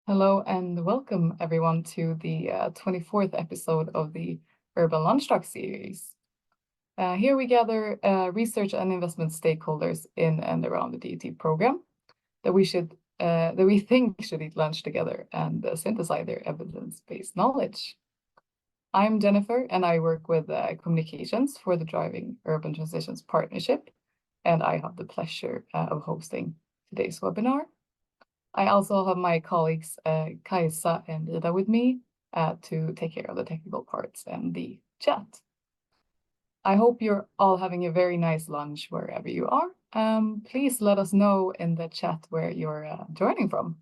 Hello and welcome everyone to the 24th episode of the Urban Lunch Talk series. Here we gather research and investment stakeholders in and around the DUT program that we think should eat lunch together and synthesize their evidence-based knowledge. I'm Jennifer and I work with communications for the Driving Urban Transitions Partnership, and I have the pleasure of hosting today's webinar. I also have my colleagues Kajsa and Ida with me to take care of the technical parts and the chat. I hope you're all having a very nice lunch wherever you are. Please let us know in the chat where you're joining from.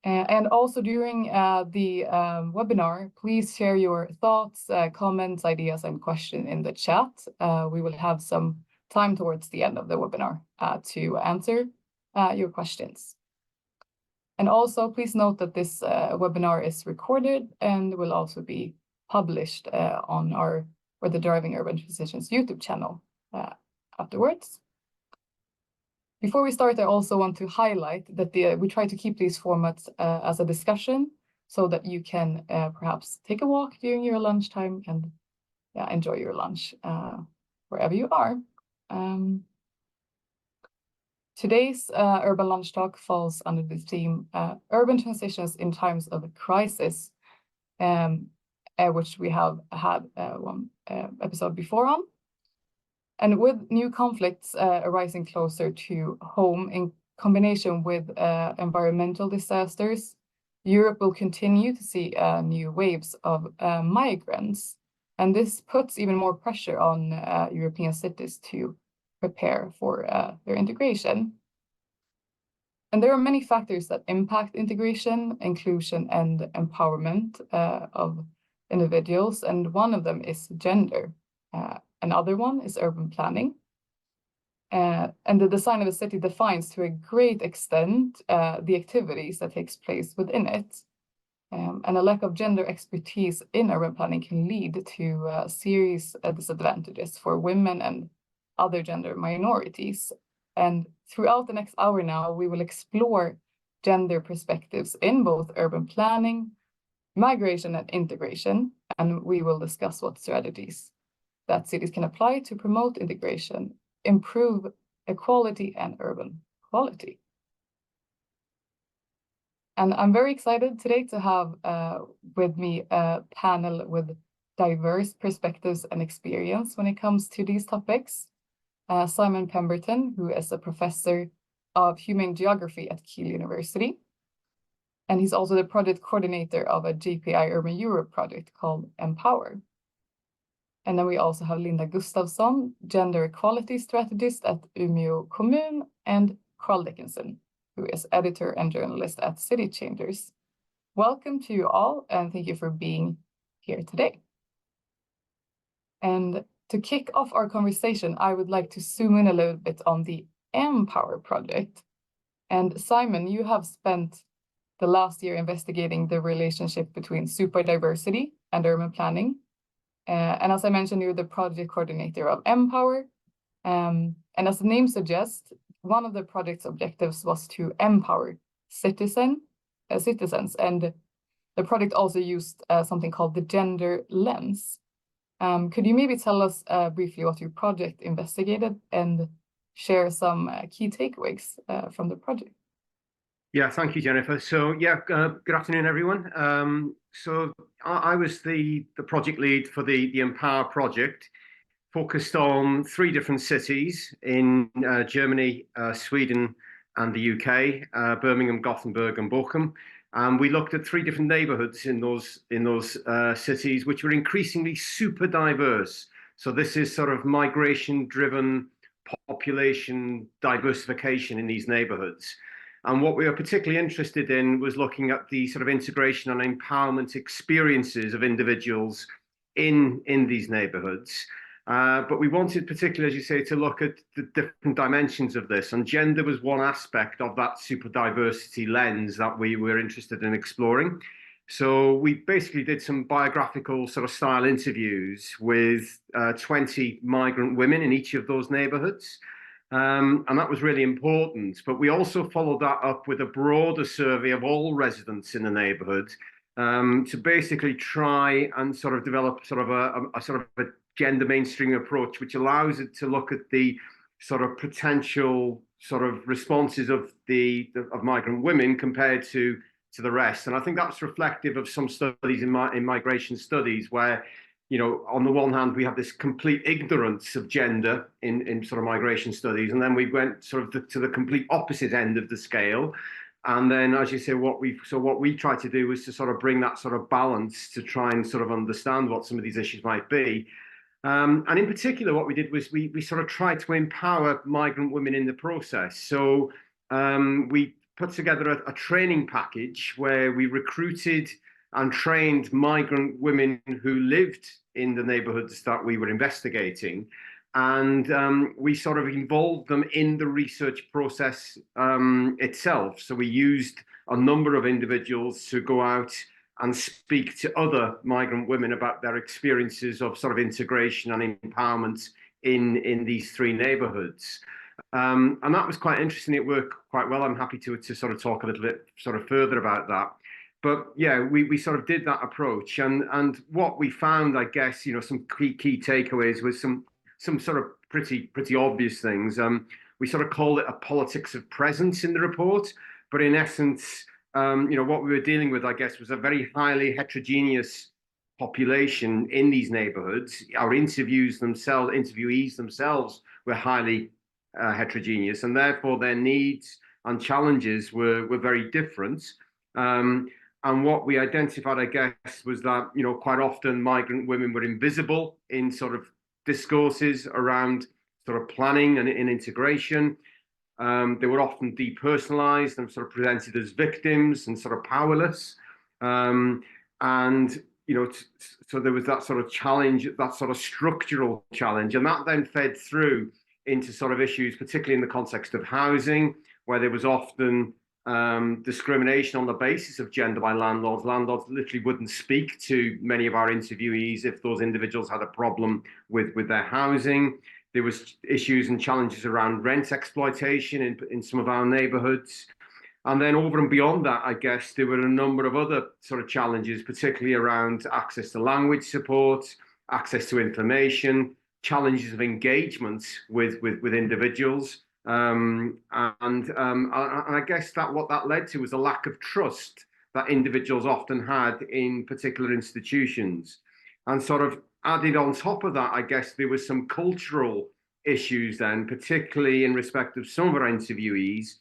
And also during the webinar, please share your thoughts, comments, ideas, and questions in the chat. We will have some time towards the end of the webinar to answer your questions. And also, please note that this webinar is recorded and will also be published on the Driving Urban Transitions YouTube channel afterwards. Before we start, I also want to highlight that we try to keep these formats as a discussion so that you can perhaps take a walk during your lunchtime and enjoy your lunch wherever you are. Today's Urban Lunch Talk falls under the theme Urban Transitions in Times of Crisis, which we have had one episode before on. And with new conflicts arising closer to home in combination with environmental disasters, Europe will continue to see new waves of migrants. And this puts even more pressure on European cities to prepare for their integration. And there are many factors that impact integration, inclusion, and empowerment of individuals. And one of them is gender. Another one is urban planning. And the design of a city defines to a great extent the activities that takes place within it. And a lack of gender expertise in urban planning can lead to serious disadvantages for women and other gender minorities. And throughout the next hour now, we will explore gender perspectives in both urban planning, migration, and integration. And we will discuss what strategies that cities can apply to promote integration, improve equality and urban quality. And I'm very excited today to have with me a panel with diverse perspectives and experience when it comes to these topics. Simon Pemberton, who is a professor of human geography at Keele University. And he's also the project coordinator of a JPI Urban Europe project called Empower. And then we also have Gustafsson, gender equality strategist at Umeå kommun, and Karl Dickinson, who is editor and journalist at CityChangers. Welcome to you all, and thank you for being here today. And to kick off our conversation, I would like to zoom in a little bit on the Empower project. And Simon, you have spent the last year investigating the relationship between superdiversity and urban planning. And as I mentioned, you're the project coordinator of Empower. And as the name suggests, one of the project's objectives was to empower citizens. And the project also used something called the gender lens. Could you maybe tell us briefly what your project investigated and share some key takeaways from the project? Yeah, thank you, Jennifer. So good afternoon, everyone. So I was the project lead for the Empower project, focused on 3 different cities in Germany, Sweden, and the UK, Birmingham, Gothenburg, and Bochum. We looked at 3 different neighborhoods in those cities, which were increasingly super diverse. So this is sort of migration-driven population diversification in these neighborhoods. And what we were particularly interested in was looking at the sort of integration and empowerment experiences of individuals in these neighborhoods. But we wanted particularly, as you say, to look at the different dimensions of this. And gender was one aspect of that super diversity lens that we were interested in exploring. So we basically did some biographical sort of style interviews with 20 migrant women in each of those neighborhoods. And that was really important. But we also followed that up with a broader survey of all residents in the neighbourhood, to basically try and sort of develop sort of a sort of a gender mainstream approach, which allows it to look at the sort of potential sort of responses of migrant women compared to the rest. And I think that's reflective of some studies in migration studies where, you know, on the one hand, we have this complete ignorance of gender in sort of migration studies, and then we went sort of to the complete opposite end of the scale. And then, as you say, what we tried to do was to sort of bring that sort of balance to try and sort of understand what some of these issues might be. And in particular, what we did was we sort of tried to empower migrant women in the process. So we put together a training package where we recruited and trained migrant women who lived in the neighborhoods that we were investigating. And we sort of involved them in the research process itself. So we used a number of individuals to go out and speak to other migrant women about their experiences of sort of integration and empowerment in these three neighborhoods. And that was quite interesting. It worked quite well. I'm happy to sort of talk a little bit sort of further about that. But yeah, we sort of did that approach, and what we found, I guess, you know, some key takeaways was some sort of pretty obvious things. We sort of call it a politics of presence in the report, but in essence, you know, what we were dealing with, I guess, was a very highly heterogeneous population in these neighborhoods. Our interviewees themselves were highly heterogeneous, and therefore their needs and challenges were very different. And what we identified, I guess, was that, you know, quite often migrant women were invisible in sort of discourses around sort of planning and integration. They were often depersonalized and sort of presented as victims and sort of powerless. And, you know, so there was that sort of challenge, that sort of structural challenge. And that then fed through into sort of issues, particularly in the context of housing, where there was often discrimination on the basis of gender by landlords. Landlords literally wouldn't speak to many of our interviewees if those individuals had a problem with their housing. There was issues and challenges around rent exploitation in some of our neighborhoods. And then over and beyond that, I guess, there were a number of other sort of challenges, particularly around access to language support, access to information, challenges of engagement with individuals. And I guess that what that led to was a lack of trust that individuals often had in particular institutions. And sort of added on top of that, I guess there was some cultural issues then, particularly in respect of some of our interviewees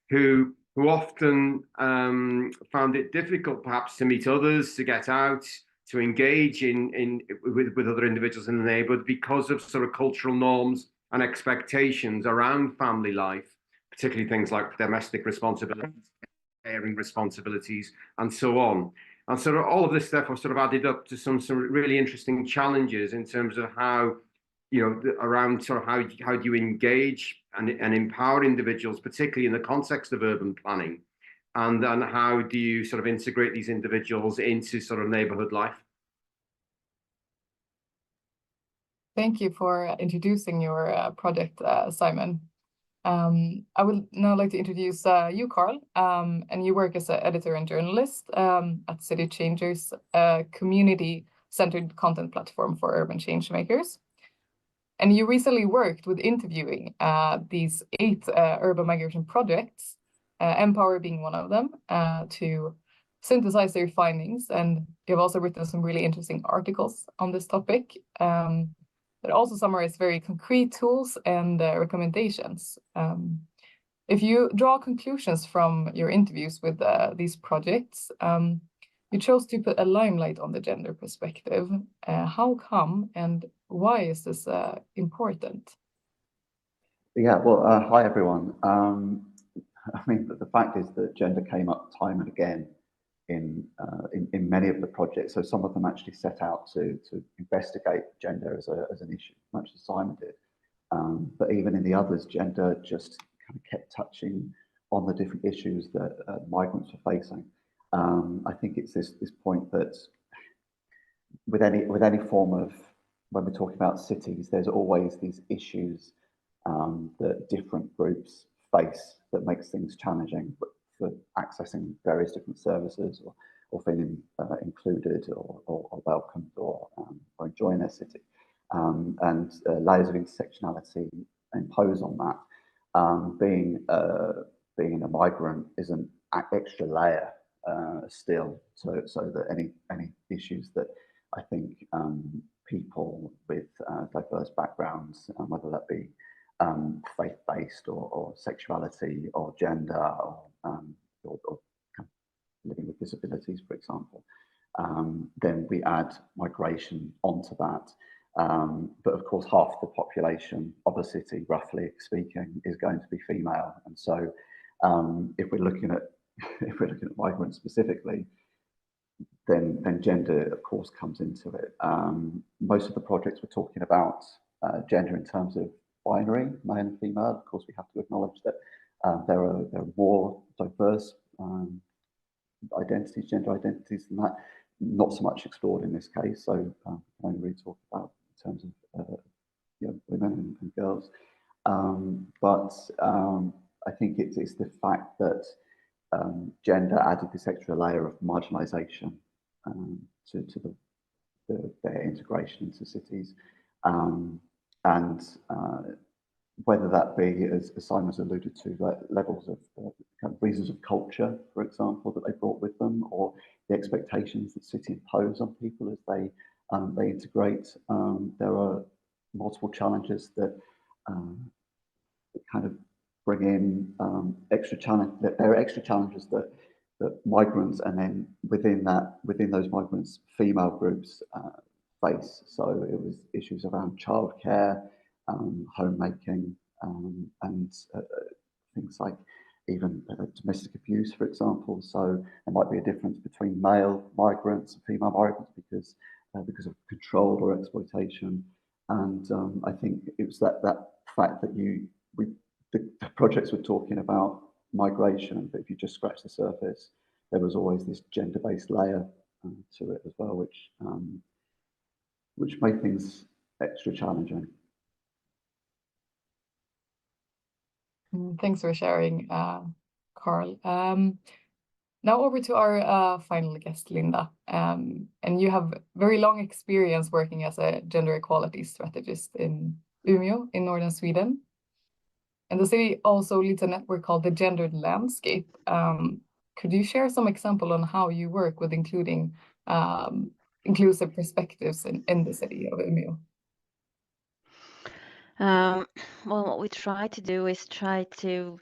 who often found it difficult perhaps to meet others, to get out, to engage with other individuals in the neighborhood because of sort of cultural norms and expectations around family life, particularly things like domestic responsibilities, caring responsibilities, and so on. And sort of all of this therefore sort of added up to some really interesting challenges in terms of how, you know, around sort of how do you engage and empower individuals, particularly in the context of urban planning, and then how do you sort of integrate these individuals into sort of neighborhood life. Thank you for introducing your project, Simon. I would now like to introduce you, Karl, and you work as an editor and journalist at CityChangers, a community-centered content platform for urban change makers. And you recently worked with interviewing these 8 urban migration projects, Empower being one of them, to synthesize their findings. And you've also written some really interesting articles on this topic that also summarize very concrete tools and recommendations. If you draw conclusions from your interviews with these projects, you chose to put a limelight on the gender perspective. How come, and why is this important? Yeah, well, hi everyone. I mean, the fact is that gender came up time and again in many of the projects. So some of them actually set out to investigate gender as an issue, much as Simon did. But even in the others, gender just kind of kept touching on the different issues that migrants are facing. I think it's this point that with any form of, when we're talking about cities, there's always these issues that different groups face that makes things challenging for accessing various different services or feeling included or welcomed or enjoying their city. And layers of intersectionality impose on that. Being a migrant is an extra layer still, so that any issues that I think people with diverse backgrounds, whether that be faith-based or sexuality or gender or living with disabilities, for example, then we add migration onto that. But of course, half the population of a city, roughly speaking, is going to be female, and so if we're looking at migrants specifically, then gender, of course, comes into it. Most of the projects we're talking about gender in terms of binary, male and female. Of course, we have to acknowledge that there are more diverse identities, gender identities than that. Not so much explored in this case, so I can only really talk about in terms of women and girls. But I think it's the fact that gender added this extra layer of marginalisation to their integration into cities, and whether that be, as Simon's alluded to, like levels of kind of reasons of culture, for example, that they brought with them, or the expectations that city impose on people as they integrate. There are multiple challenges that kind of bring in extra challenge. There are extra challenges that migrants, and then within those migrants, female groups face. So it was issues around childcare, homemaking, and things like even domestic abuse, for example. So there might be a difference between male migrants and female migrants because of control or exploitation. And I think it was that fact that the projects were talking about migration, but if you just scratch the surface, there was always this gender-based layer to it as well, which made things extra challenging. Thanks for sharing, Karl. Now over to our final guest, Linda. And you have very long experience working as a gender equality strategist in Umeå in northern Sweden. And the city also leads a network called the Gendered Landscape. Could you share some example on how you work with including inclusive perspectives in the city of Umeå? Well, what we try to do is try to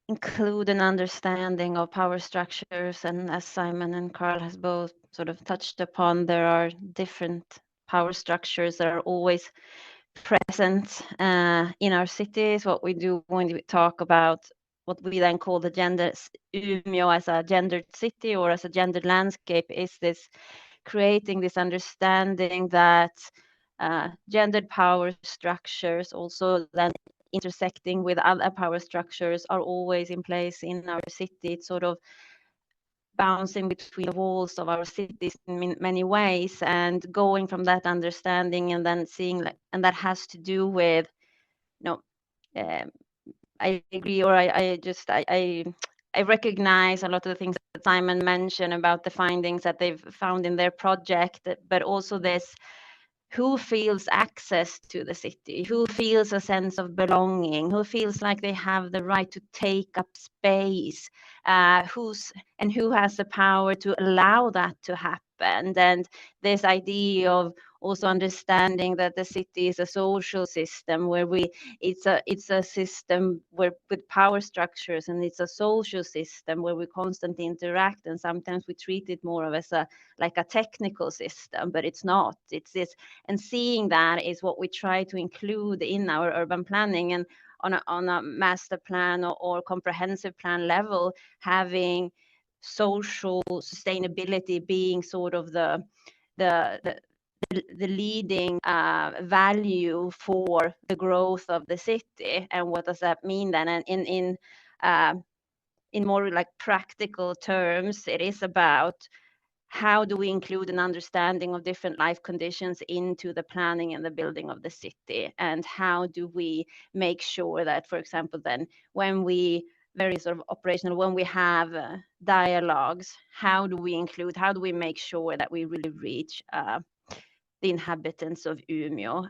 include an understanding of power structures, and as Simon and Karl has both sort of touched upon, there are different power structures that are always present in our cities. What we do when we talk about what we then call the gender Umeå as a gendered city or as a gendered landscape is this creating this understanding that gendered power structures also then intersecting with other power structures are always in place in our city. It's sort of bouncing between the walls of our cities in many ways, and going from that understanding and then seeing, like, and that has to do with, I agree, or I recognize a lot of the things that Simon mentioned about the findings that they've found in their project, but also this, who feels access to the city, who feels a sense of belonging, who feels like they have the right to take up space, who has the power to allow that to happen. And this idea of also understanding that the city is a social system where it's a system where with power structures, and it's a social system where we constantly interact, and sometimes we treat it more of as like a technical system, but it's not. It's this, and seeing that is what we try to include in our urban planning, and on a master plan or comprehensive plan level, having social sustainability being sort of the leading value for the growth of the city. And what does that mean then? And in more like practical terms, it is about how do we include an understanding of different life conditions into the planning and the building of the city? And how do we make sure that, for example, then when we very sort of operational, when we have dialogues, how do we make sure that we really reach the inhabitants of Umeå?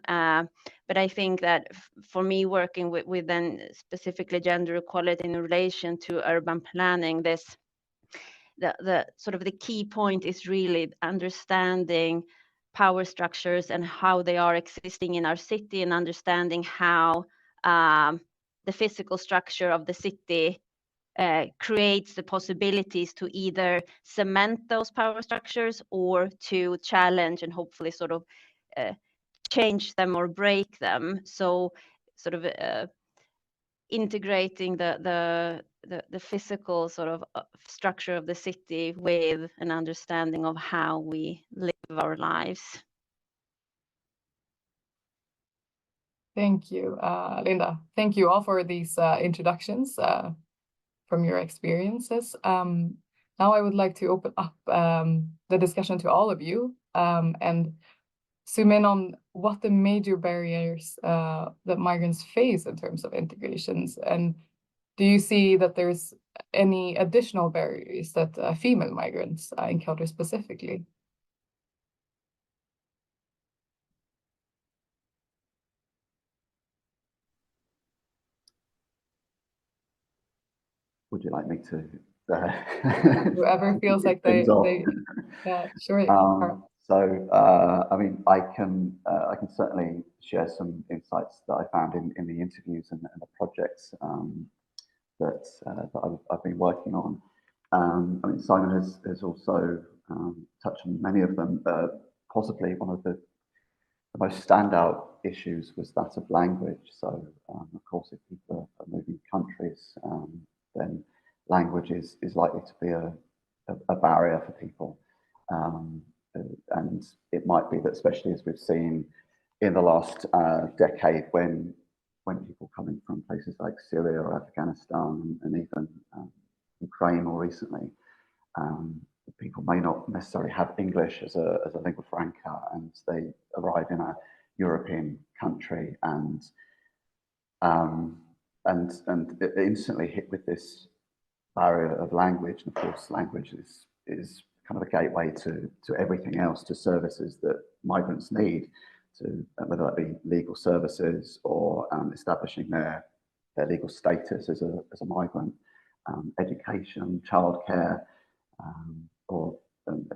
But I think that for me, working with then specifically gender equality in relation to urban planning, the sort of the key point is really understanding power structures and how they are existing in our city, and understanding how the physical structure of the city creates the possibilities to either cement those power structures or to challenge and hopefully sort of change them or break them. So sort of integrating the physical sort of structure of the city with an understanding of how we live our lives. Thank you, Linda. Thank you all for these introductions from your experiences. Now I would like to open up the discussion to all of you and zoom in on what the major barriers that migrants face in terms of integrations. And do you see that there's any additional barriers that female migrants encounter specifically? Would you like me to? Whoever feels like they yeah, sure. Karl. So, I mean, I can certainly share some insights that I found in the interviews and the projects that I've been working on. I mean, Simon has also touched on many of them. Possibly one of the most standout issues was that of language. So, of course, if people are moving countries, then language is likely to be a barrier for people. And it might be that, especially as we've seen in the last decade, when people coming from places like Syria or Afghanistan and even Ukraine more recently, people may not necessarily have English as a lingua franca, and they arrive in a European country and instantly hit with this barrier of language. And of course, language is kind of a gateway to everything else, to services that migrants need, to whether that be legal services or establishing their legal status as a migrant, education, childcare, or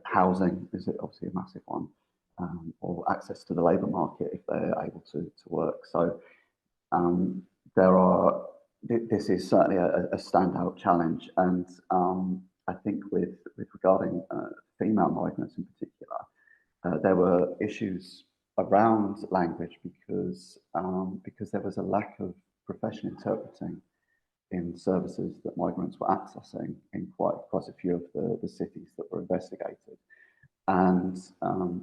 housing is obviously a massive one, or access to the labour market if they're able to work. So this is certainly a standout challenge, and I think with regarding female migrants in particular, there were issues around language because there was a lack of professional interpreting in services that migrants were accessing in quite a few of the cities that were investigated. And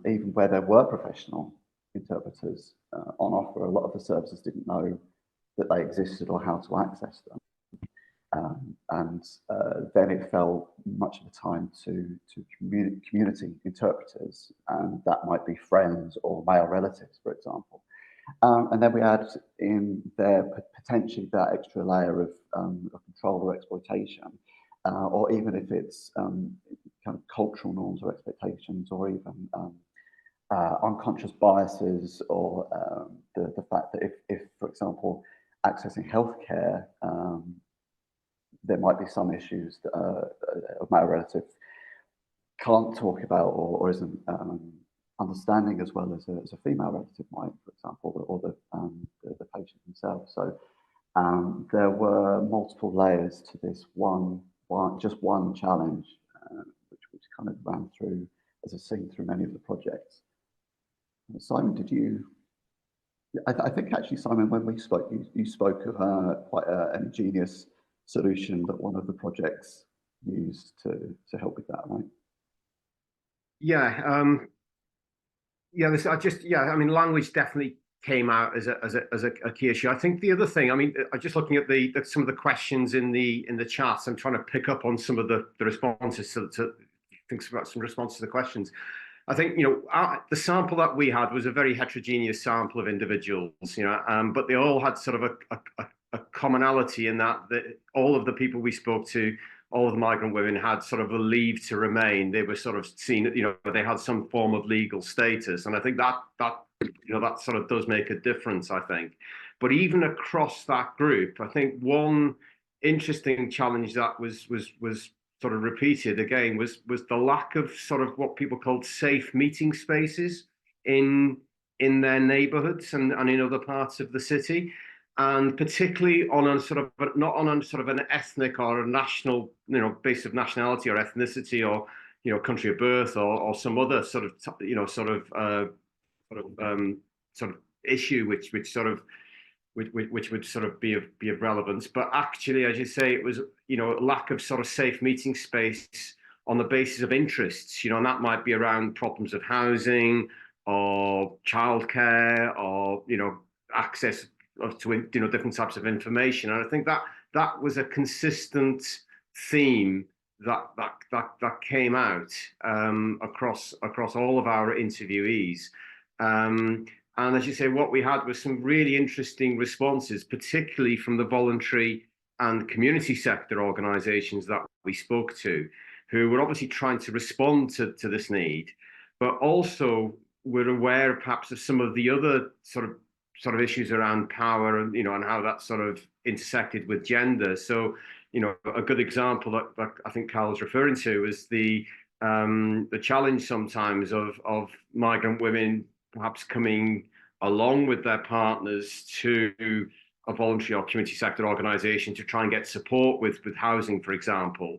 even where there were professional interpreters on offer, a lot of the services didn't know that they existed or how to access them. Then it fell much of the time to community interpreters, and that might be friends or male relatives, for example. And then we add in there potentially that extra layer of control or exploitation, or even if it's kind of cultural norms or expectations, or even unconscious biases, or the fact that if, for example, accessing healthcare, there might be some issues that a male relative can't talk about or isn't understanding as well as a female relative might, for example, or the patient themselves. So there were multiple layers to this just one challenge, which kind of ran through as a theme through many of the projects. Simon, did you? I think actually, Simon, when we spoke, you spoke of quite an ingenious solution that one of the projects used to help with that, right? Yeah, I mean, language definitely came out as a key issue. I think the other thing, I mean, I'm just looking at some of the questions in the chats. I'm trying to pick up on some of the responses think about some responses to the questions. I think, the sample that we had was a very heterogeneous sample of individuals, but they all had sort of a commonality in that all of the people we spoke to, all of the migrant women had sort of a leave to remain. They were sort of seen, they had some form of legal status. And I think that sort of does make a difference, I think. But even across that group, I think one interesting challenge that was sort of repeated again was the lack of sort of what people called safe meeting spaces in their neighborhoods and in other parts of the city, and particularly on a sort of not on a sort of an ethnic or a national base of nationality or ethnicity or country of birth or some other sort of issue which would sort of be of relevance. But actually, as you say, it was lack of sort of safe meeting space on the basis of interests, and that might be around problems of housing or childcare or access to different types of information. And I think that was a consistent theme that came out across all of our interviewees. And as you say, what we had was some really interesting responses, particularly from the voluntary and community sector organisations that we spoke to, who were obviously trying to respond to this need, but also were aware perhaps of some of the other sort of issues around power and and how that sort of intersected with gender. So a good example that I think Karl was referring to is the challenge sometimes of migrant women perhaps coming along with their partners to a voluntary or community sector organisation to try and get support with housing, for example.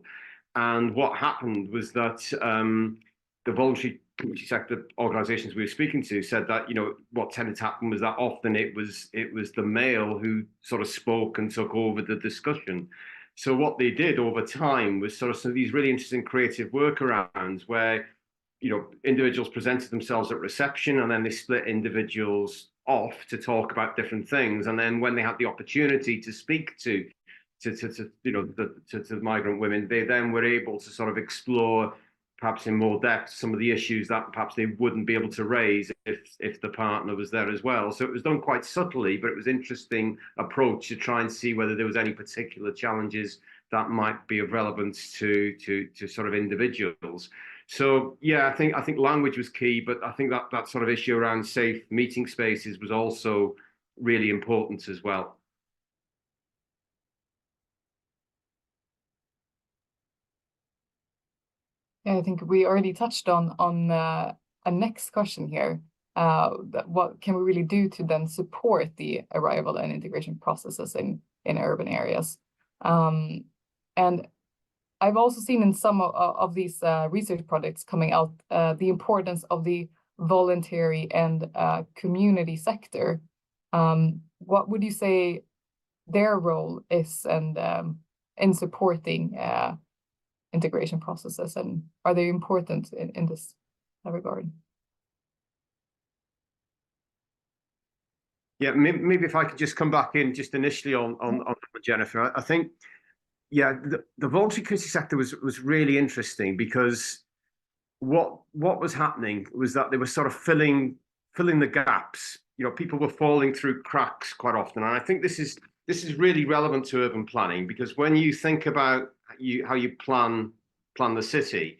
And what happened was that the voluntary community sector organisations we were speaking to said that what tended to happen was that often it was the male who sort of spoke and took over the discussion. So what they did over time was sort of some of these really interesting creative workarounds where individuals presented themselves at reception, and then they split individuals off to talk about different things. And then when they had the opportunity to speak to migrant women, they then were able to sort of explore perhaps in more depth some of the issues that perhaps they wouldn't be able to raise if the partner was there as well. So it was done quite subtly, but it was an interesting approach to try and see whether there was any particular challenges that might be of relevance to sort of individuals. So yeah, I think language was key, but I think that sort of issue around safe meeting spaces was also really important as well. Yeah, I think we already touched on a next question here. What can we really do to then support the arrival and integration processes in urban areas? And I've also seen in some of these research projects coming out the importance of the voluntary and community sector. What would you say their role is and in supporting integration processes, and are they important in this regard? Yeah, maybe if I could just come back in just initially on Jennifer. I think, yeah, the voluntary community sector was really interesting because what was happening was that they were sort of filling the gaps. People were falling through cracks quite often, and I think this is really relevant to urban planning, because when you think about how you plan the city,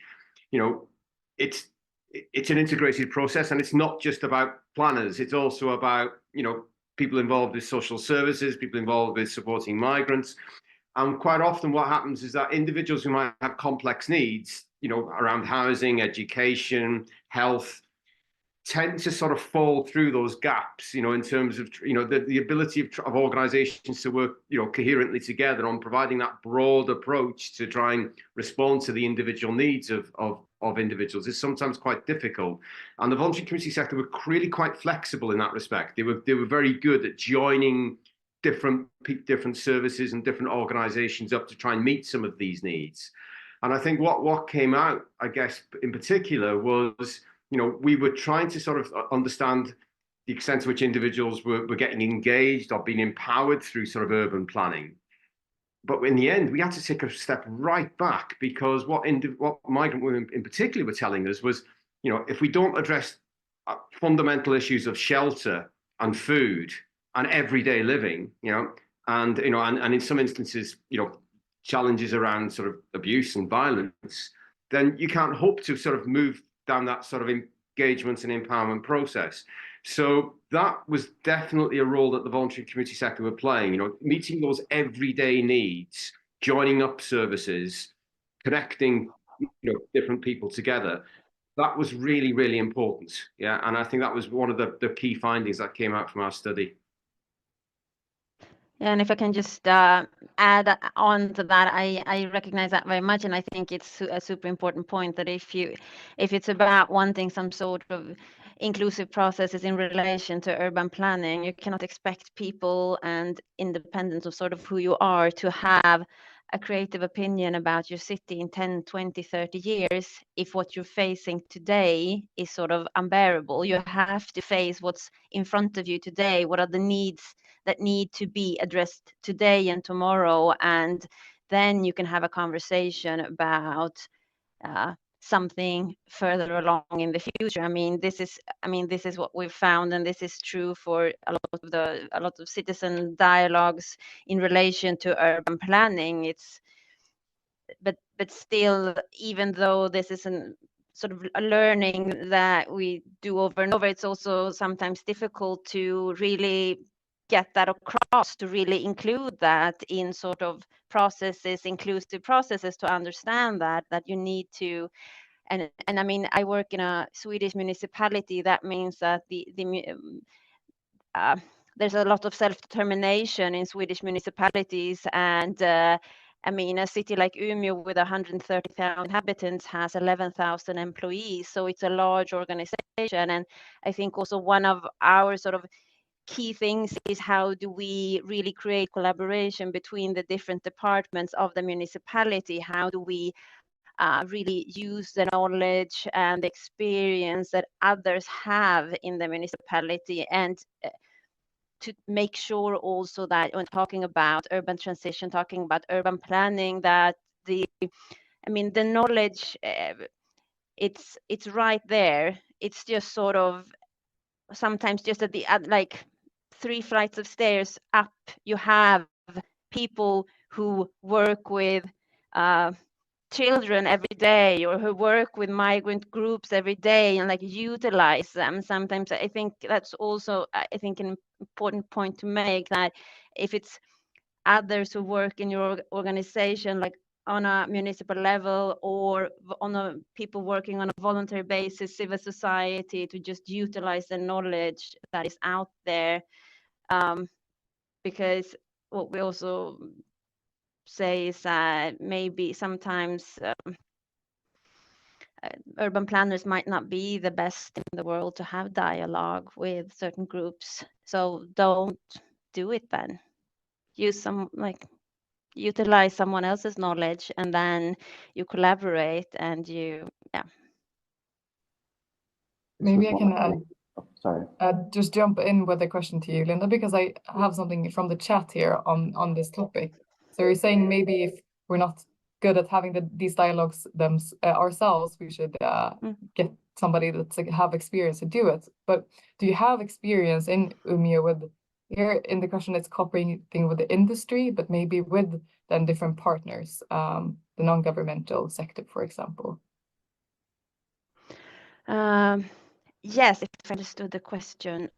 it's an integrated process, and it's not just about planners. It's also about people involved with social services, people involved with supporting migrants. And quite often what happens is that individuals who might have complex needs, around housing, education, health, tend to sort of fall through those gaps, in terms of, the ability of organizations to work, coherently together on providing that broad approach to try and respond to the individual needs of individuals is sometimes quite difficult. And the voluntary community sector were really quite flexible in that respect. They were very good at joining different services and different organizations up to try and meet some of these needs. And I think what came out, I guess, in particular was, we were trying to sort of understand the extent to which individuals were getting engaged or being empowered through sort of urban planning. but in the end, we had to take a step right back, because what migrant women in particular were telling us was, if we don't address fundamental issues of shelter and food and everyday living, and in some instances, challenges around sort of abuse and violence, then you can't hope to sort of move down that sort of engagement and empowerment process. So that was definitely a role that the voluntary community sector were playing, meeting those everyday needs, joining up services, connecting, different people together. That was really, really important. Yeah. And I think that was one of the key findings that came out from our study. Yeah, and if I can just add on to that, I recognize that very much, and I think it's a super important point that if it's about wanting some sort of inclusive processes in relation to urban planning, you cannot expect people, and independent of sort of who you are, to have a creative opinion about your city in 10, 20, 30 years if what you're facing today is sort of unbearable. You have to face what's in front of you today. What are the needs that need to be addressed today and tomorrow, and then you can have a conversation about something further along in the future. I mean, this is what we've found, and this is true for a lot of citizen dialogues in relation to urban planning. But still, even though this is sort of a learning that we do over and over, it's also sometimes difficult to really get that across, to really include that in sort of processes, inclusive processes, to understand that you need to. And I mean, I work in a Swedish municipality. That means that there's a lot of self-determination in Swedish municipalities, and I mean, a city like Umeå with 130,000 inhabitants has 11,000 employees, so it's a large organization. And I think also one of our sort of key things is, how do we really create collaboration between the different departments of the municipality? How do we really use the knowledge and the experience that others have in the municipality, and to make sure also that when talking about urban transition, talking about urban planning, that the knowledge, it's right there. It's just sort of sometimes just at the like 3 flights of stairs up, you have people who work with children every day, or who work with migrant groups every day, and like utilize them. Sometimes I think that's also, I think, an important point to make, that if it's others who work in your organization, like on a municipal level, or on a people working on a voluntary basis, civil society, to just utilize the knowledge that is out there, because what we also say is that maybe sometimes urban planners might not be the best in the world to have dialogue with certain groups. So don't do it then. Utilize someone else's knowledge, and then you collaborate, and Maybe I can Sorry. just jump in with a question to you, Linda, because I have something from the chat here on this topic. So you're saying maybe if we're not good at having these dialogues ourselves, we should get somebody that's have experience to do it. But do you have experience in Umeå with, here in the question, it's cooperating with the industry, but maybe with then different partners, the non-governmental sector, for example? Yes, if I understood the question.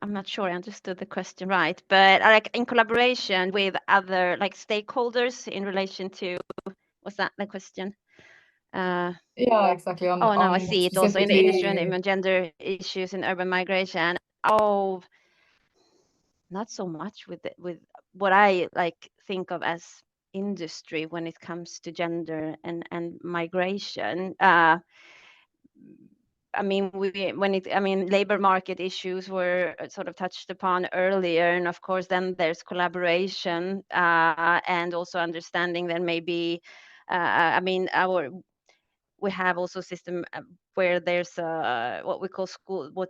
I'm not sure I understood the question right, but like in collaboration with other like stakeholders in relation to, was that the question? Yeah, exactly. No, I see it also in the industry and gender issues in urban migration. Oh, not so much with what I like think of as industry when it comes to gender and migration. I mean, labor market issues were sort of touched upon earlier, and of course, then there's collaboration and also understanding that maybe, we have also a system where there's what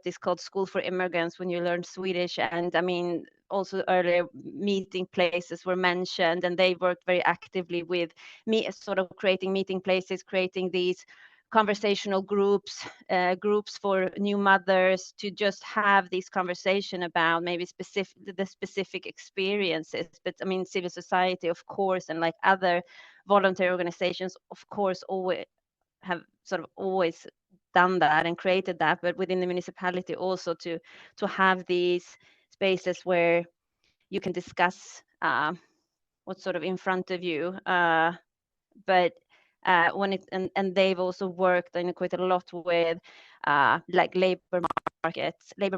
is called School for Immigrants when you learn Swedish. And I mean, also earlier meeting places were mentioned, and they worked very actively with me, sort of creating meeting places, creating these conversational groups for new mothers to just have this conversation about maybe the specific experiences. But I mean, civil society, of course, and like other voluntary organizations, of course, always done that and created that, but within the municipality also to have these spaces where you can discuss what's sort of in front of you. But when it and they've also worked quite a lot with like labor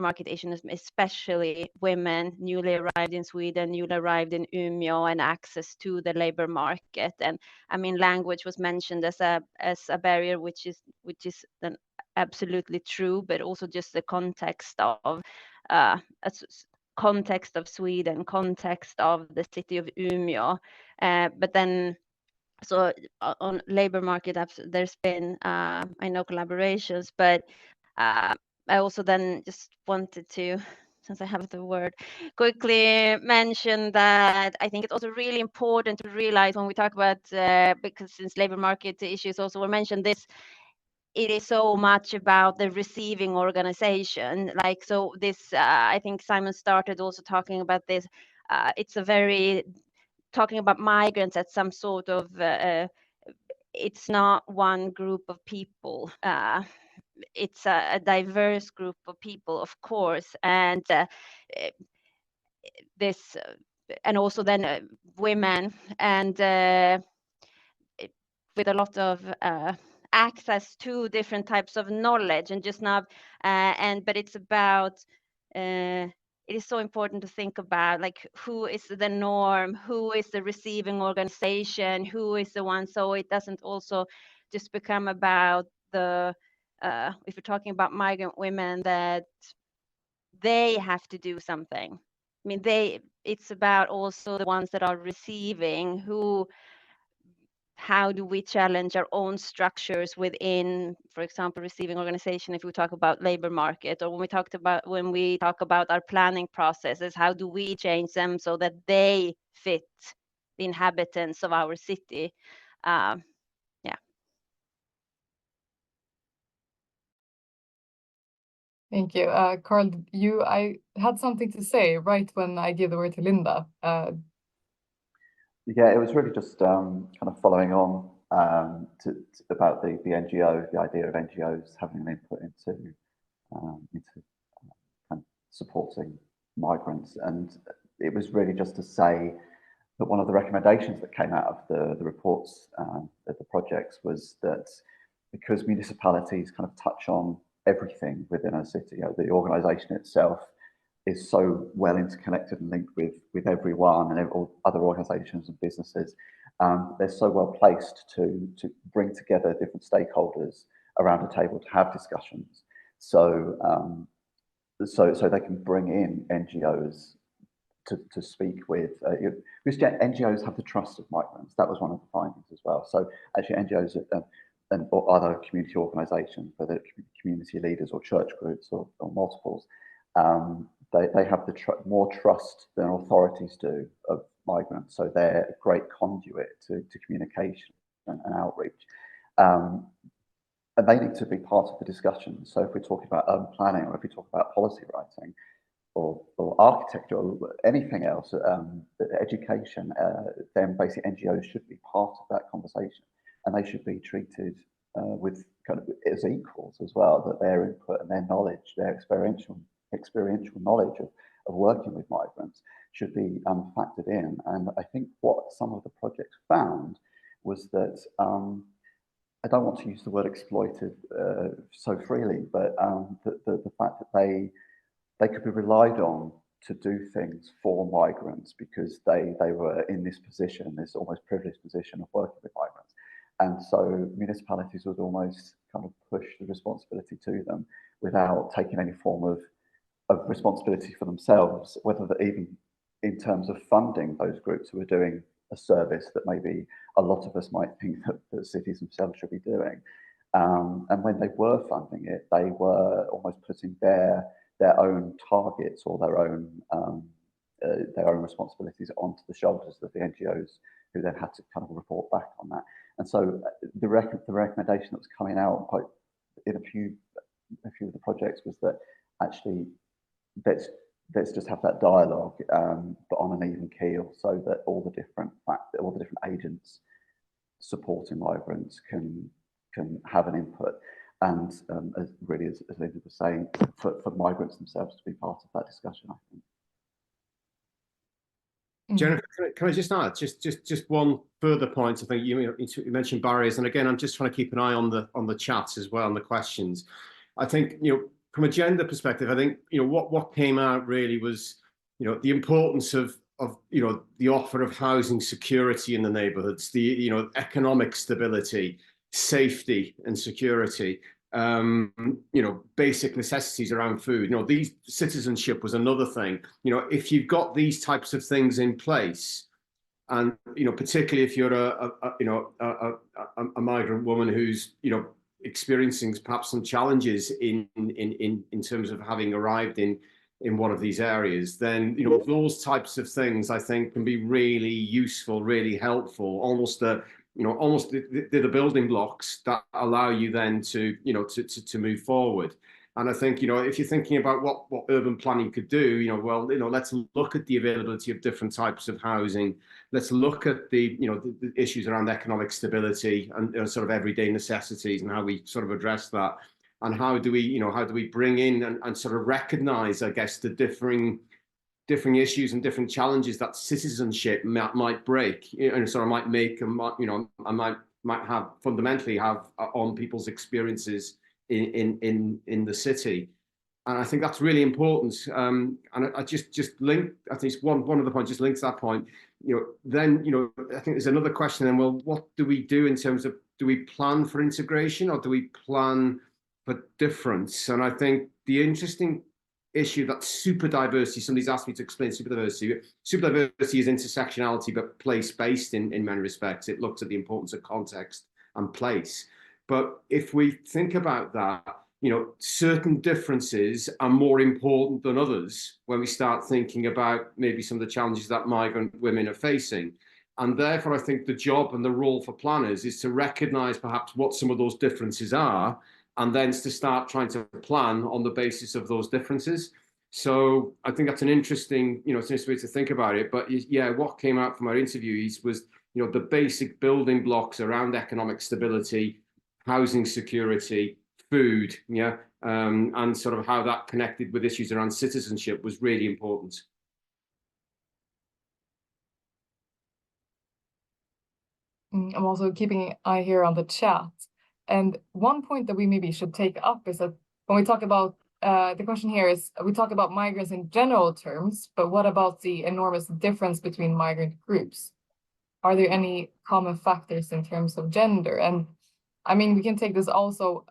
market issues, especially women newly arrived in Sweden, newly arrived in Umeå, and access to the labor market. And I mean, language was mentioned as a barrier, which is then absolutely true, but also just the context of context of Sweden, context of the city of Umeå. But then, so on labor market, there's been, I know, collaborations, but I also then just wanted to, since I have the word, quickly mention that I think it's also really important to realize when we talk about, because since labor market issues also were mentioned, it is so much about the receiving organization. Like, so this, I think Simon started also talking about this. It's a very talking about migrants as some sort of it's not one group of people. It's a diverse group of people, of course, and this and also then women, and with a lot of access to different types of knowledge, and just not but it's about it is so important to think about, like, who is the norm, who is the receiving organization, who is the one, so it doesn't also just become about the if we're talking about migrant women, that they have to do something. I mean, it's about also the ones that are receiving, how do we challenge our own structures within, for example, receiving organization, if we talk about labor market, or when we talk about our planning processes, how do we change them so that they fit the inhabitants of our city? Yeah. Thank you. Karl, I had something to say right when I give the word to Linda. Yeah, it was really just kind of following on about the NGO, the idea of NGOs having an input into kind of supporting migrants. And it was really just to say that one of the recommendations that came out of the reports of the projects was that because municipalities kind of touch on everything within a city, the organisation itself is so well interconnected and linked with everyone and all other organisations and businesses. They're so well placed to bring together different stakeholders around a table to have discussions. So they can bring in NGOs to speak with. Because NGOs have the trust of migrants. That was one of the findings as well. So actually, NGOs or other community organisations, whether community leaders or church groups or multiples, they have more trust than authorities do of migrants. So they're a great conduit to communication and outreach. And they need to be part of the discussion. So if we're talking about urban planning, or if we talk about policy writing, or architecture, or anything else, education, then basically NGOs should be part of that conversation, and they should be treated with kind of as equals as well. That their input and their knowledge, their experiential knowledge of working with migrants should be factored in. And I think what some of the projects found was that I don't want to use the word exploited so freely, but the fact that they could be relied on to do things for migrants because they were in this position, this almost privileged position of working with migrants. And so municipalities would almost kind of push the responsibility to them without taking any form of responsibility for themselves, whether that even in terms of funding those groups who are doing a service that maybe a lot of us might think that cities themselves should be doing. And when they were funding it, they were almost putting their own targets or their own responsibilities onto the shoulders of the NGOs, who then had to kind of report back on that. And so the recommendation that was coming out quite in a few of the projects was that actually let's just have that dialogue, but on an even keel, so that all the different agents supporting migrants can have an input, and as Linda was saying, for migrants themselves to be part of that discussion, I think. Jennifer, can I just add just one further point? I think you mentioned barriers, and again, I'm just trying to keep an eye on the chats as well and the questions. I think, from a gender perspective, I think what came out really was the importance of the offer of housing security in the neighbourhoods, the economic stability, safety and security. Basic necessities around food. These citizenship was another thing. If you've got these types of things in place, and particularly if you're a migrant woman who's experiencing perhaps some challenges in terms of having arrived in one of these areas, then those types of things I think can be really useful, really helpful, almost the building blocks that allow you then to move forward. And I think if you're thinking about what urban planning could do, let's look at the availability of different types of housing. Let's look at the the issues around economic stability and sort of everyday necessities, and how we sort of address that, and how do we bring in and sort of recognize, I guess, the differing issues and different challenges that citizenship might break, and sort of might make, and might have fundamentally have on people's experiences in the city. And I think that's really important. And I just link, I think it's one of the points, just links that point. Then I think there's another question then. Well, what do we do in terms of, do we plan for integration or do we plan for difference? And I think the interesting issue that super diversity, somebody's asked me to explain super diversity. Super diversity is intersectionality, but place-based in many respects. It looks at the importance of context and place. But if we think about that, certain differences are more important than others when we start thinking about maybe some of the challenges that migrant women are facing. And therefore, I think the job and the role for planners is to recognize perhaps what some of those differences are, and then to start trying to plan on the basis of those differences. So I think that's an interesting, it's an interesting way to think about it. But yeah, what came out from our interviewees was, the basic building blocks around economic stability, housing security, food, and sort of how that connected with issues around citizenship was really important. I'm also keeping an eye here on the chat. And one point that we maybe should take up is that when we talk about, the question here is, we talk about migrants in general terms, but what about the enormous difference between migrant groups? Are there any common factors in terms of gender? And I mean, we can take this also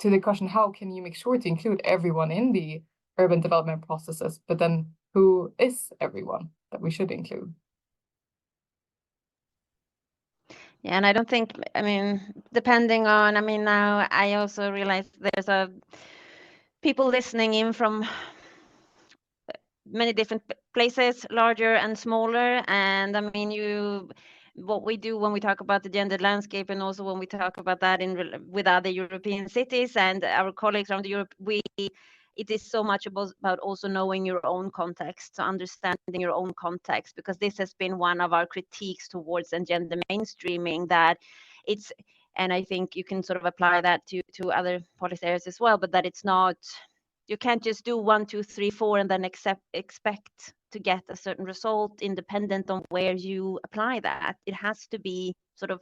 to the question, how can you make sure to include everyone in the urban development processes, but then who is everyone that we should include? Yeah, and I don't think, depending on, now I also realize there's people listening in from many different places, larger and smaller. And what we do when we talk about the gendered landscape, and also when we talk about that with other European cities and our colleagues around Europe, it is so much about also knowing your own context, so understanding your own context, because this has been one of our critiques towards gender mainstreaming, that it's, and I think you can sort of apply that to other policy areas as well, but that it's not, you can't just do 1, 2, 3, 4 and then expect to get a certain result independent on where you apply that. It has to be sort of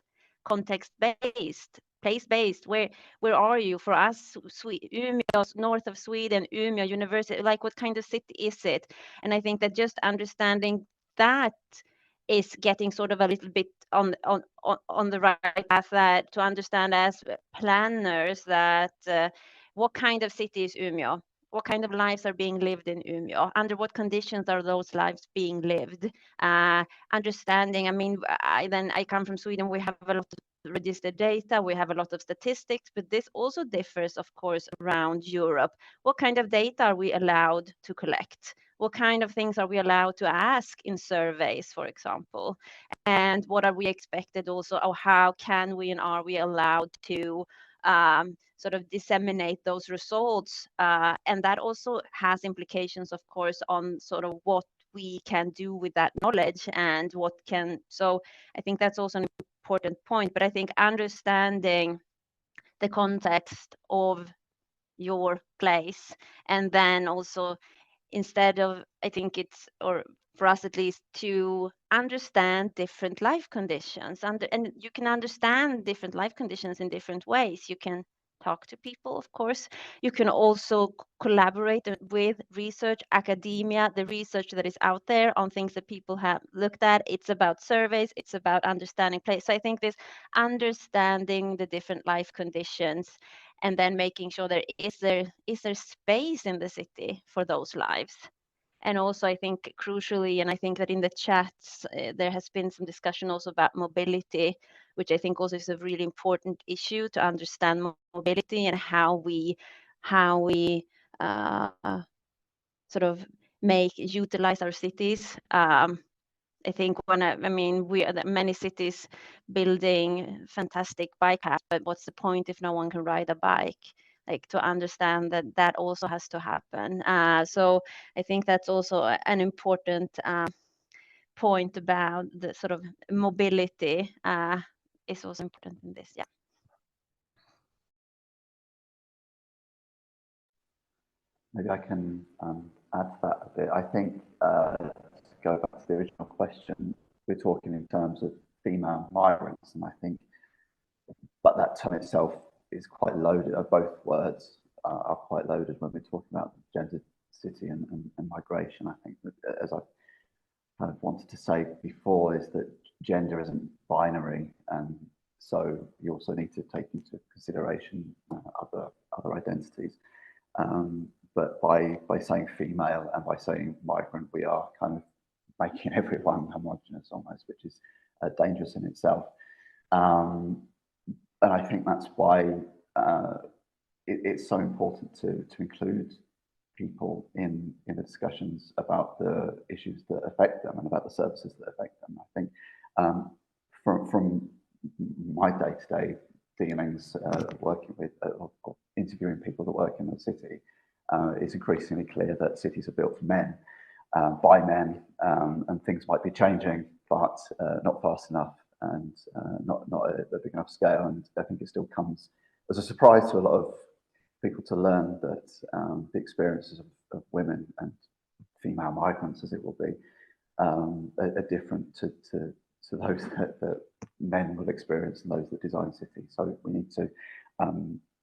context-based, place-based. Where are you? For us, Umeå, north of Sweden, Umeå University, like what kind of city is it? And I think that just understanding that is getting sort of a little bit on the right path, that to understand as planners that what kind of city is Umeå? What kind of lives are being lived in Umeå? Under what conditions are those lives being lived? Understanding, I come from Sweden, we have a lot of registered data, we have a lot of statistics, but this also differs, of course, around Europe. What kind of data are we allowed to collect? What kind of things are we allowed to ask in surveys, for example? And what are we expected also, or how can we and are we allowed to sort of disseminate those results? And that also has implications, of course, on sort of what we can do with that knowledge and what can, so I think that's also an important point, but I think understanding the context of your place, and then also instead of, I think it's, or for us at least, to understand different life conditions, and you can understand different life conditions in different ways. You can talk to people, of course. You can also collaborate with research, academia, the research that is out there on things that people have looked at. It's about surveys, it's about understanding place. So I think this understanding the different life conditions, and then making sure is there space in the city for those lives. And also, I think crucially, and I think that in the chats, there has been some discussion also about mobility, which I think also is a really important issue to understand mobility and how we sort of utilize our cities. I think we are many cities building fantastic bike paths, but what's the point if no one can ride a bike? Like, to understand that also has to happen. So I think that's also an important point about the sort of mobility is also important in this. Yeah. Maybe I can add to that a bit. I think to go back to the original question, we're talking in terms of female migrants, and I think, but that term itself is quite loaded. Both words are quite loaded when we're talking about gendered city and migration. I think that, as I kind of wanted to say before, is that gender isn't binary, and so you also need to take into consideration other identities. But by saying female and by saying migrant, we are kind of making everyone homogenous almost, which is dangerous in itself. And I think that's why it's so important to include people in the discussions about the issues that affect them and about the services that affect them. I think from my day-to-day dealings working with or interviewing people that work in the city, it's increasingly clear that cities are built for men, by men, and things might be changing, but not fast enough and not at a big enough scale. And I think it still comes as a surprise to a lot of people to learn that the experiences of women and female migrants, as it will be, are different to those that men will experience and those that design cities. So we need to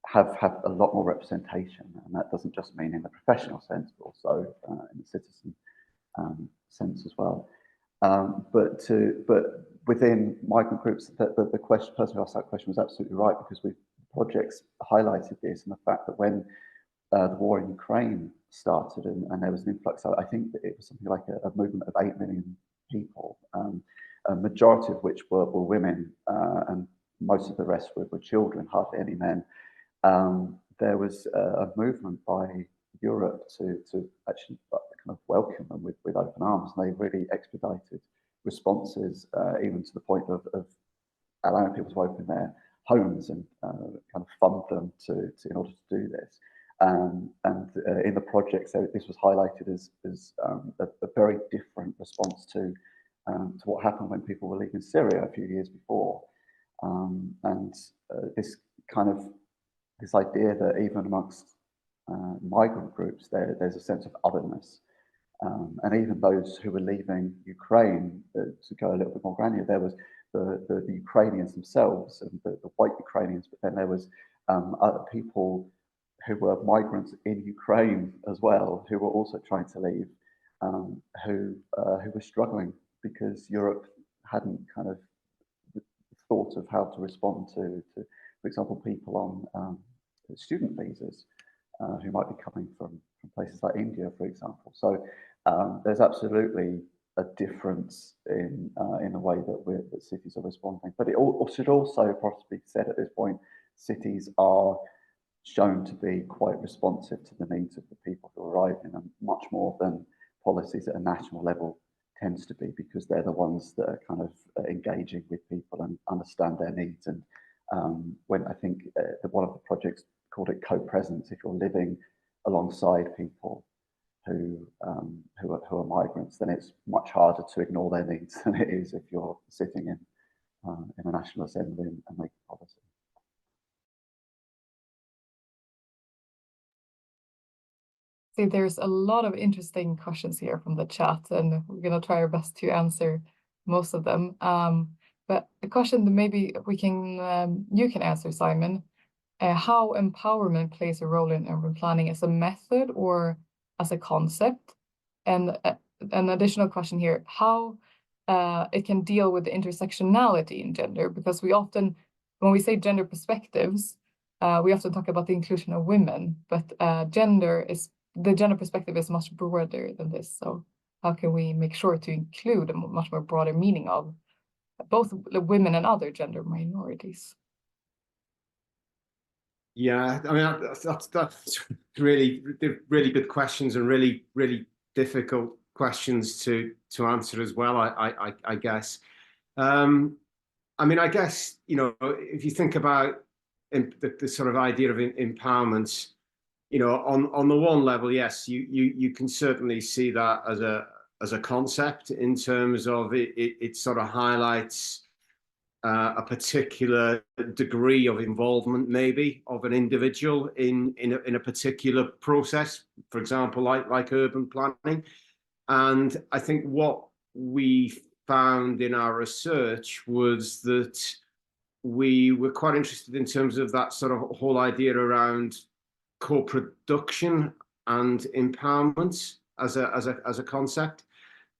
have a lot more representation, and that doesn't just mean in the professional sense, but also in the citizen sense as well. But within migrant groups, the person who asked that question was absolutely right, because projects highlighted this, and the fact that when the war in Ukraine started and there was an influx, I think that it was something like a movement of 8 million people, a majority of which were women, and most of the rest were children, hardly any men. There was a movement by Europe to actually kind of welcome them with open arms, and they really expedited responses, even to the point of allowing people to open their homes and kind of fund them in order to do this. And in the project, so this was highlighted as a very different response to what happened when people were leaving Syria a few years before. And this idea that even amongst migrant groups, there's a sense of otherness. And even those who were leaving Ukraine, to go a little bit more granular, there was the Ukrainians themselves and the white Ukrainians, but then there was other people who were migrants in Ukraine as well, who were also trying to leave, who were struggling because Europe hadn't kind of thought of how to respond to for example, people on student visas who might be coming from places like India, for example. So there's absolutely a difference in the way that cities are responding. But it should also possibly be said at this point, cities are shown to be quite responsive to the needs of the people who arrive in them, much more than policies at a national level tends to be, because they're the ones that are kind of engaging with people and understand their needs. And when I think one of the projects called it co-presence, if you're living alongside people who are migrants, then it's much harder to ignore their needs than it is if you're sitting in a national assembly and making policy. See, there's a lot of interesting questions here from the chat, and we're going to try our best to answer most of them. But a question that maybe we can you can answer, Simon. How empowerment plays a role in urban planning as a method or as a concept? And an additional question here, how it can deal with the intersectionality in gender, because we often, when we say gender perspectives, we often talk about the inclusion of women, but the gender perspective is much broader than this. So how can we make sure to include a much more broader meaning of both women and other gender minorities? Yeah, I mean, that's really good questions, and really difficult questions to answer as well, I guess. I mean, I guess, you know, if you think about the sort of idea of empowerment, you know, on the one level, yes, you can certainly see that as a concept, in terms of it sort of highlights a particular degree of involvement, maybe, of an individual in a particular process, for example, like urban planning. And I think what we found in our research was that we were quite interested in terms of that sort of whole idea around co-production and empowerment as a concept.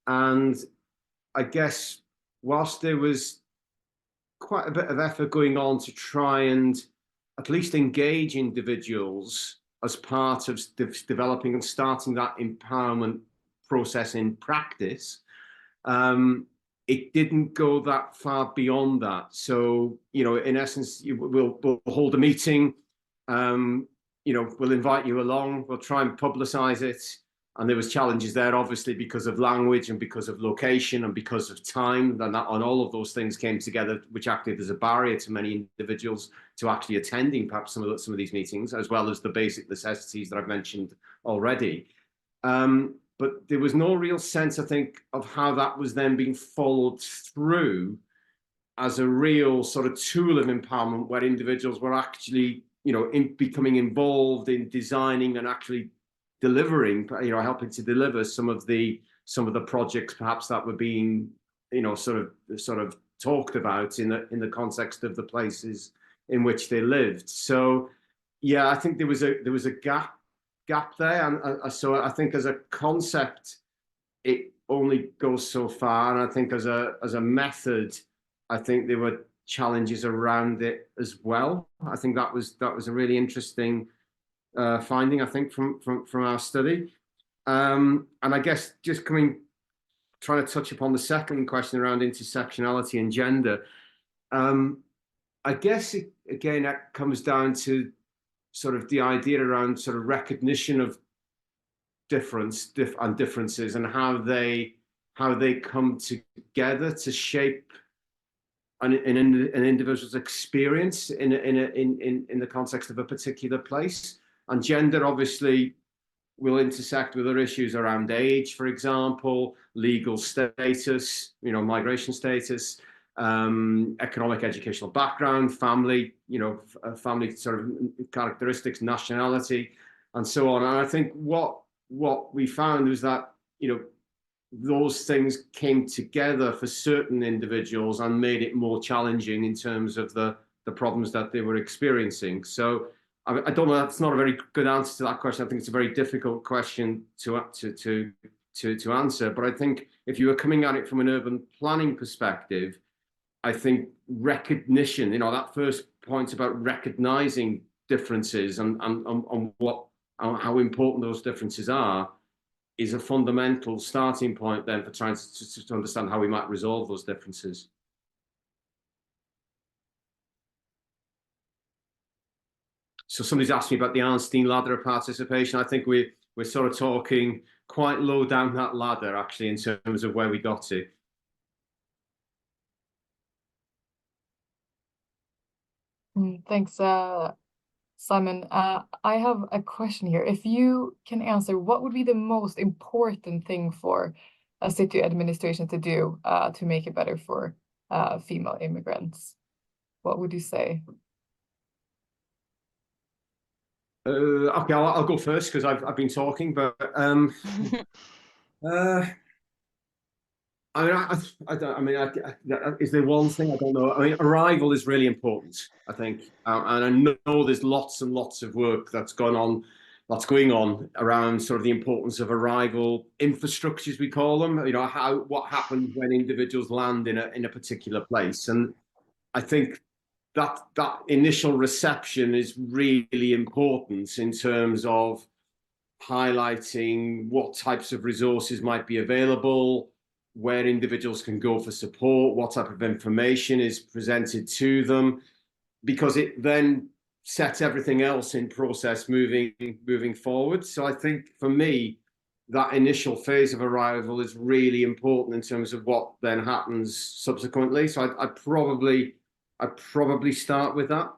And I guess whilst there was quite a bit of effort going on to try and at least engage individuals as part of developing and starting that empowerment process in practice, it didn't go that far beyond that. So, you know, in essence, we'll hold a meeting, you know, we'll invite you along, we'll try and publicize it. And there was challenges there, obviously, because of language and because of location and because of time, and all of those things came together, which acted as a barrier to many individuals to actually attending perhaps some of these meetings, as well as the basic necessities that I've mentioned already. But there was no real sense, I think, of how that was then being followed through as a real sort of tool of empowerment, where individuals were actually, you know, becoming involved in designing and actually delivering, you know, helping to deliver some of the projects perhaps that were being, you know, sort of talked about in the context of the places in which they lived. So yeah, I think there was a gap there, and so I think as a concept it only goes so far, and I think as a method, I think there were challenges around it as well. I think that was a really interesting finding, I think, from our study. And I guess just trying to touch upon the second question around intersectionality and gender, I guess again that comes down to sort of the idea around sort of recognition of differences and how they come together to shape an individual's experience in the context of a particular place. And gender obviously will intersect with other issues around age, for example, legal status, you know, migration status, economic, educational background, family, you know, family sort of characteristics, nationality, and so on. And I think what we found was that, you know, those things came together for certain individuals and made it more challenging in terms of the problems that they were experiencing. So I don't know, that's not a very good answer to that question. I think it's a very difficult question to answer. But I think if you were coming at it from an urban planning perspective, I think recognition, you know, that first point about recognizing differences and how important those differences are, is a fundamental starting point then for trying to understand how we might resolve those differences. So somebody's asked me about the Arnstein ladder of participation. I think we're sort of talking quite low down that ladder, actually, in terms of where we got to. Thanks, Simon. I have a question here. If you can answer, what would be the most important thing for a city administration to do to make it better for female immigrants? What would you say? Okay, I'll go first because I've been talking, but I mean, is there one thing? I don't know. I mean, arrival is really important, I think, and I know there's lots and lots of work that's going on around sort of the importance of arrival infrastructures, we call them. You know, what happens when individuals land in a particular place, and I think that initial reception is really important in terms of highlighting what types of resources might be available, where individuals can go for support, what type of information is presented to them, because it then sets everything else in process moving forward. So I think for me, that initial phase of arrival is really important in terms of what then happens subsequently. So I'd probably start with that.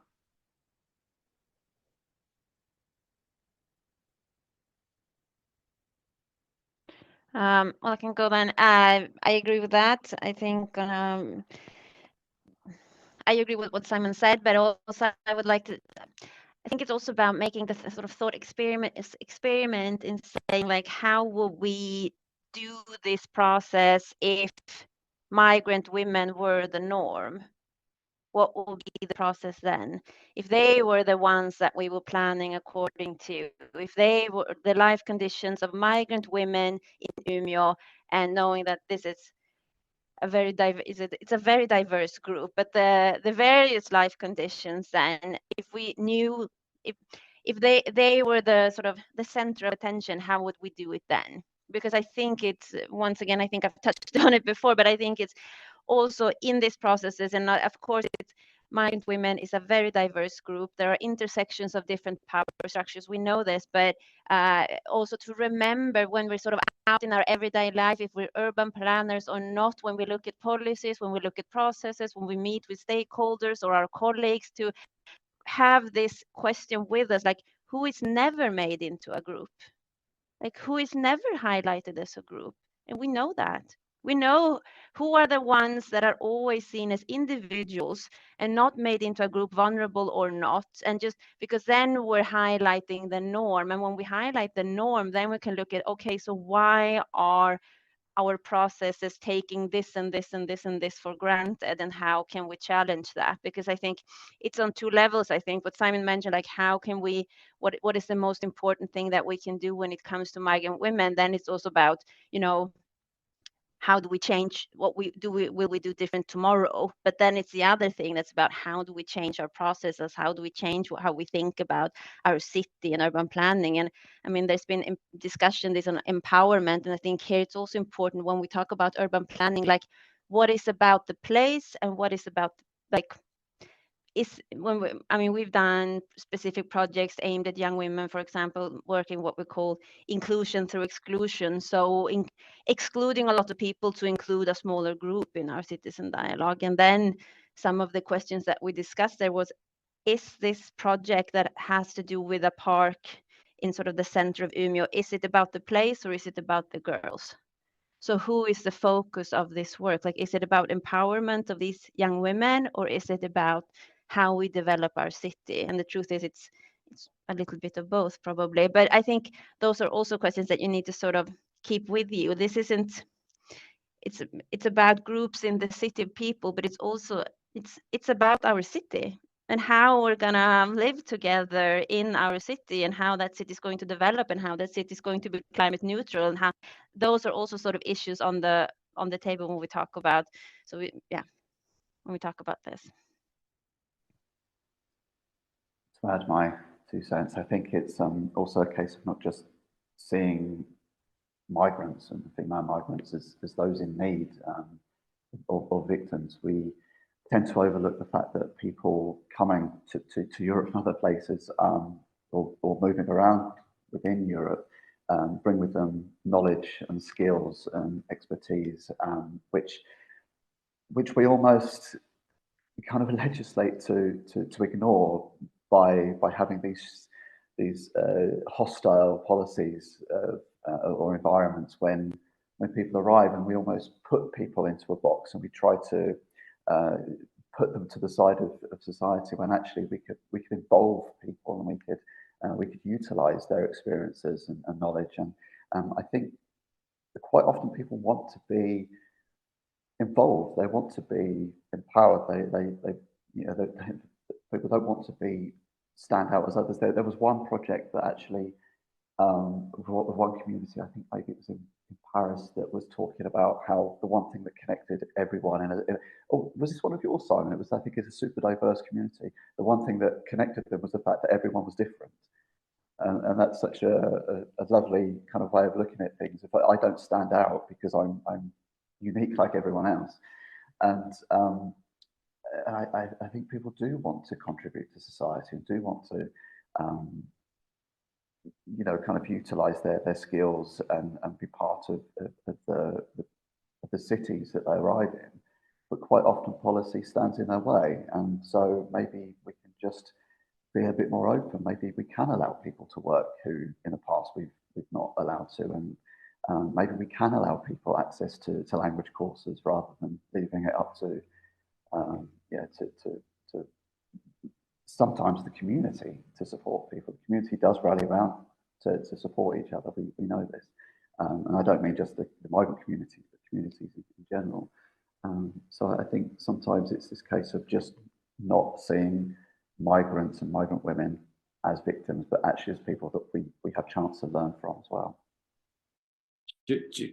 Well, I can go then. I agree with that. I think I agree with what Simon said, but also I would like to. I think it's also about making the sort of thought experiment in saying, like, how will we do this process if migrant women were the norm? What will be the process then? If they were the ones that we were planning according to, if they were the life conditions of migrant women in Umeå, and knowing that this is a very it's a very diverse group, but the various life conditions, then if we knew if they were the sort of the center of attention, how would we do it then? Because I think it's, once again, I think I've touched on it before, but I think it's also in these processes, and of course it's migrant women is a very diverse group. There are intersections of different power structures, we know this, but also to remember when we're sort of out in our everyday life, if we're urban planners or not, when we look at policies, when we look at processes, when we meet with stakeholders or our colleagues, to have this question with us, like, who is never made into a group? Like, who is never highlighted as a group? And we know that. We know who are the ones that are always seen as individuals and not made into a group, vulnerable or not. And just because then we're highlighting the norm. And when we highlight the norm, then we can look at, okay, so why are our processes taking this and this and this and this for granted, and how can we challenge that? Because I think it's on two levels. I think what Simon mentioned, like, how can we, what is the most important thing that we can do when it comes to migrant women? Then it's also about, you know, how do we change what we do? Will we do different tomorrow? But then it's the other thing that's about, how do we change our processes? How do we change how we think about our city and urban planning? And I mean, there's been discussion this on empowerment, and I think here it's also important when we talk about urban planning, like, what is about the place and what is about, like, is when we, I mean, we've done specific projects aimed at young women, for example, working what we call inclusion through exclusion. So excluding a lot of people to include a smaller group in our citizen dialogue. And then some of the questions that we discussed there was, is this project that has to do with a park in sort of the center of Umeå, is it about the place or is it about the girls? So who is the focus of this work? Like, is it about empowerment of these young women, or is it about how we develop our city? And the truth is, it's a little bit of both, probably. But I think those are also questions that you need to sort of keep with you. This isn't, it's about groups in the city of people, but it's also, it's about our city and how we're gonna live together in our city, and how that city is going to develop, and how that city is going to be climate neutral, and how those are also sort of issues on the table when we talk about, so when we talk about this. To add my 2 cents, I think it's also a case of not just seeing migrants and female migrants as those in need or victims. We tend to overlook the fact that people coming to Europe and other places or moving around within Europe bring with them knowledge and skills and expertise, which we almost kind of legislate to ignore by having these hostile policies or environments when people arrive, and we almost put people into a box and we try to put them to the side of society, when actually we could involve people and we could utilize their experiences and knowledge. And I think quite often people want to be involved, they want to be empowered, people don't want to be stand out as others. There was one project that actually one community, I think maybe it was in Paris, that was talking about how the one thing that connected everyone, and was this one of yours, Simon? It was, I think it's a super diverse community. The one thing that connected them was the fact that everyone was different. And that's such a lovely kind of way of looking at things. If I don't stand out because I'm unique like everyone else. And I think people do want to contribute to society and do want to kind of utilize their skills and be part of the cities that they arrive in. But quite often policy stands in their way, and so maybe we can just be a bit more open. Maybe we can allow people to work who in the past we've not allowed to, and maybe we can allow people access to language courses rather than leaving it up to sometimes the community to support people. The community does rally around to support each other. We know this, and I don't mean just the migrant community, but communities in general. So I think sometimes it's this case of just not seeing migrants and migrant women as victims, but actually as people that we have chance to learn from as well. Just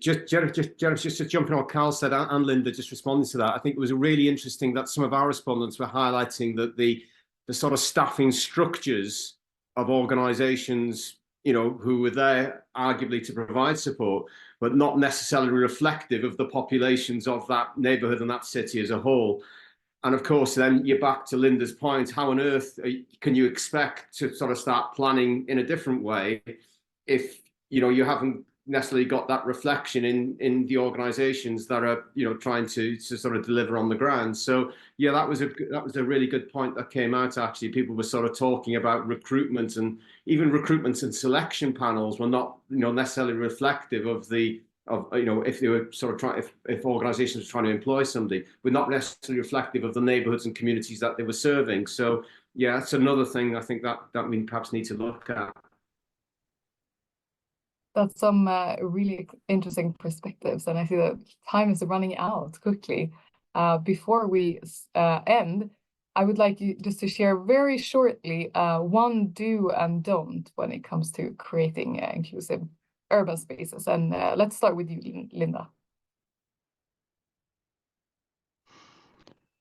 to jump in on what Karl said, and Linda, just responding to that, I think it was really interesting that some of our respondents were highlighting that the sort of staffing structures of organisations, who were there arguably to provide support, but not necessarily reflective of the populations of that neighbourhood and that city as a whole. And of course, then you're back to Linda's point, how on earth can you expect to sort of start planning in a different way if, you haven't necessarily got that reflection in the organisations that are, trying to sort of deliver on the ground. So yeah, that was a really good point that came out. Actually, people were sort of talking about recruitment, and even recruitment and selection panels were not, necessarily reflective of if they were sort of trying, if organisations were trying to employ somebody, were not necessarily reflective of the neighbourhoods and communities that they were serving. So yeah, that's another thing I think that we perhaps need to look at. That's some really interesting perspectives, and I see that time is running out quickly. Before we end, I would like you just to share very shortly one do and don't when it comes to creating inclusive urban spaces. And let's start with you, Linda.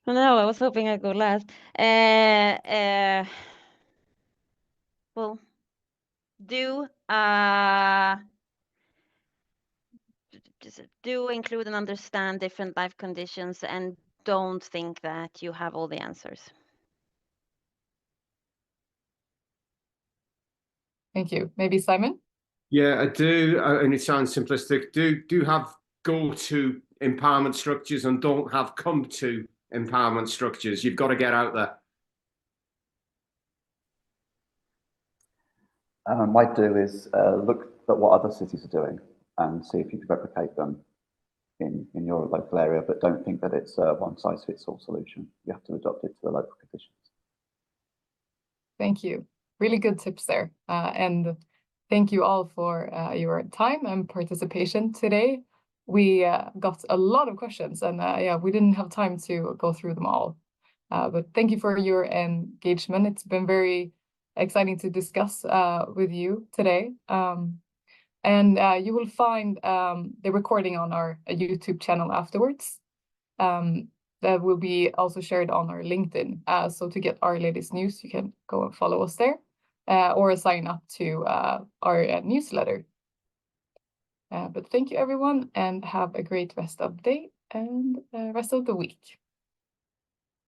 No, I was hoping I'd go last. Well, do include and understand different life conditions, and don't think that you have all the answers. Thank you. Maybe Simon? Yeah, I do, and it sounds simplistic. Do have go-to empowerment structures, and don't have come-to empowerment structures. You've got to get out there. My do is look at what other cities are doing and see if you can replicate them in your local area, but don't think that it's a one-size-fits-all solution. You have to adopt it to the local conditions. Thank you. Really good tips there. And thank you all for your time and participation today. We got a lot of questions, and we didn't have time to go through them all. But thank you for your engagement. It's been very exciting to discuss with you today. And you will find the recording on our YouTube channel afterwards. That will be also shared on our LinkedIn. So to get our latest news, you can go and follow us there, or sign up to our newsletter. But thank you everyone, and have a great rest of the day and rest of the week.